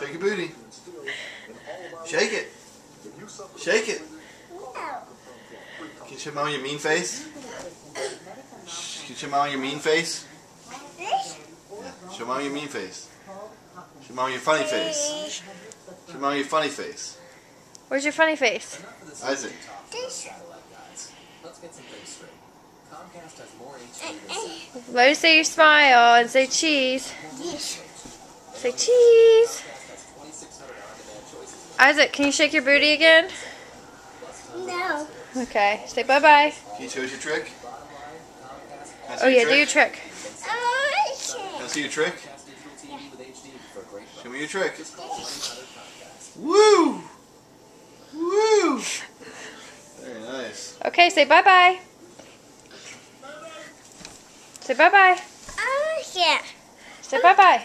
Shake your booty. Shake it. Shake it. Can you show Mom your mean face? Can you show Mom your mean face? Yeah. Show Mom your mean face. Show Mom your funny face. Show Mom your funny face. Where's your funny face? Isaac. Why do you say you smile and say cheese? Say cheese. Isaac, can you shake your booty again? No. Okay. Say bye-bye. Can you show us your trick? Oh yeah, do your trick. Can I see your trick? Show me your trick. Woo! Woo! Very nice. Okay, say bye-bye. Say bye-bye. Yeah. Say bye-bye.